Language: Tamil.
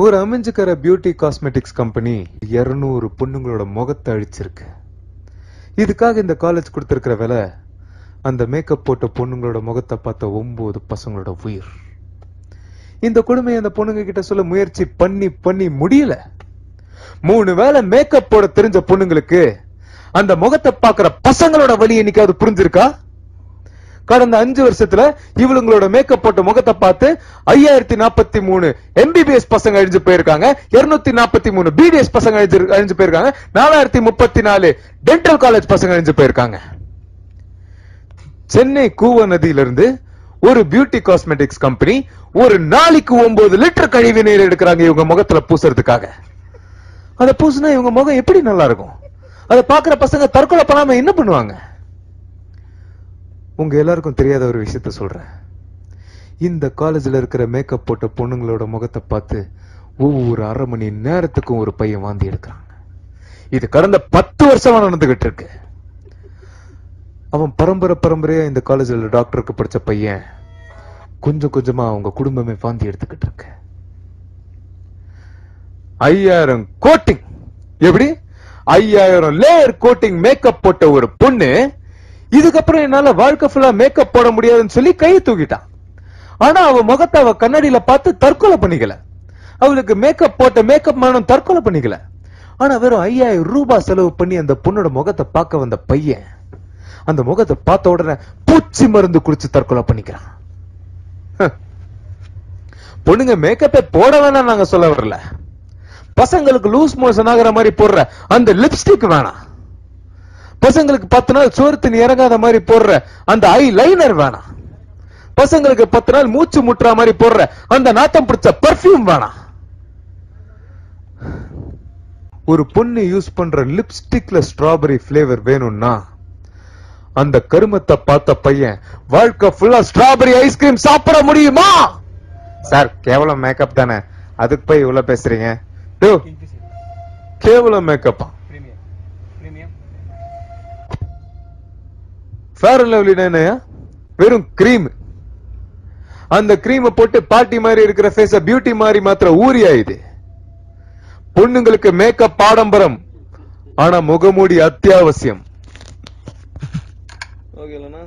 ஒரு அமைஞ்சுக்கிற பியூட்டி காஸ்மெட்டிக்ஸ் கம்பெனி 200 பொண்ணுங்களோட முகத்தை அழிச்சிருக்கு. இதுக்காக இந்த காலேஜ் கொடுத்திருக்கிற விலை அந்த மேக்கப் போட்ட பொண்ணுங்களோட முகத்தை பார்த்த 9 பசங்களோட உயிர். இந்த கொடுமையை அந்த பொண்ணுங்க கிட்ட சொல்ல முயற்சி பண்ணி முடியல. 3 வேளை மேக்கப் போட தெரிஞ்ச பொண்ணுங்களுக்கு அந்த முகத்தை பார்க்கிற பசங்களோட வலி என்னைக்காவது புரிஞ்சிருக்கா? கடந்த 5 வருஷத்துல இவங்களோட மேக்கப் போட்ட முகத்தை பார்த்து 5043 MBBS பசங்க அழிஞ்சு போயிருக்காங்க, 243 BDS பசங்க அழிஞ்சு போயிருக்காங்க, 4034 டென்டல் காலேஜ் பசங்க அழிஞ்சு போயிருக்காங்க. சென்னை கூவ நதியிலிருந்து ஒரு பியூட்டி காஸ்மெட்டிக்ஸ் கம்பெனி ஒரு நாளைக்கு 9 லிட்டர் கழிவு நீர் எடுக்கிறாங்க இவங்க முகத்துல பூசுறதுக்காக. அதை பூசுனா இவங்க முகம் எப்படி நல்லா இருக்கும்? அதை பாக்குற பசங்க தற்கொலை பண்ணாம என்ன பண்ணுவாங்க? உங்க எல்லாருக்கும் தெரியாத ஒரு விஷயத்த சொல்றேன். இந்த காலேஜ்ல இருக்கிற மேக்கப் போட்ட பொண்ணுங்களோட முகத்தை பார்த்து ஒவ்வொரு அரை மணி நேரத்துக்கும் ஒரு பையன் வாந்தி எடுக்கிறாங்க. இது கடந்த 10 வருஷமா நடந்துகிட்டு இருக்கு. அவன் பரம்பரையா இந்த காலேஜ்ல டாக்டருக்கு படிச்ச பையன் கொஞ்சம் கொஞ்சமா அவங்க குடும்பமே வாந்தி எடுத்துக்கிட்டு இருக்கு. 5000 கோட்டிங், எப்படி 5000 லேயர் கோட்டிங் மேக்கப் போட்ட ஒரு பொண்ணு இதுக்கப்புறம் என்னால வாழ்க்கை ஃபுல்லா மேக்கப் போட முடியாதுன்னு சொல்லி கையை தூக்கிட்டான். ஆனா அவ முகத்தை அவ கண்ணாடியில பார்த்து தற்கொலை பண்ணிக்கல. அவளுக்கு மேக்கப் போட்ட மேக்கப் மேனும் தற்கொலை பண்ணிக்கல. ஆனா வெறும் 5000 ரூபாய் செலவு பண்ணி அந்த பொண்ணோட முகத்தை பார்க்க வந்த பையன் அந்த முகத்தை பார்த்த உடனே பூச்சி மருந்து குடிச்சு தற்கொலை பண்ணிக்கிறான். பொண்ணுங்க மேக்கப்பே போட வேணாம் நாங்க சொல்ல வரல. பசங்களுக்கு லூஸ் மோஷன் ஆகிற மாதிரி போடுற அந்த லிப்ஸ்டிக் வேணாம். பசங்களுக்கு 10 நாள் சோறு தண்ணி இறங்காத மாதிரி போடுற அந்த ஐ லைனர் வேணாம். பசங்களுக்கு 10 நாள் மூச்சு முட்டுற மாதிரி போடுற அந்த நாத்தம் பிடிச்ச பர்ஃபியூம் வேணாம். ஒரு பொண்ணு யூஸ் பண்ற லிப்ஸ்டிக்ல ஸ்ட்ராபெரி பிளேவர் வேணும்னா அந்த கருமத்தை பார்த்த பையன் வாழ்க்கை ஃபுல்லா ஸ்ட்ராபெரி ஐஸ்கிரீம் சாப்பிட முடியுமா? சார் கேவலம் மேக்கப் தானே, அதுக்கு போய் இவ்வளவு பேசுறீங்க? கேவலம் மேக்கப்பா? ஃபேர் அண்ட் லவ்லி என்னையா வெறும் கிரீம். அந்த கிரீமை போட்டு பாட்டி மாதிரி இருக்கிற ஃபேஸ பியூட்டி மாதிரி மாத்திர ஊரியா இது. பொண்ணுங்களுக்கு மேக்கப் ஆடம்பரம், ஆனா முகமூடி அத்தியாவசியம். ஓகேலண்ணா.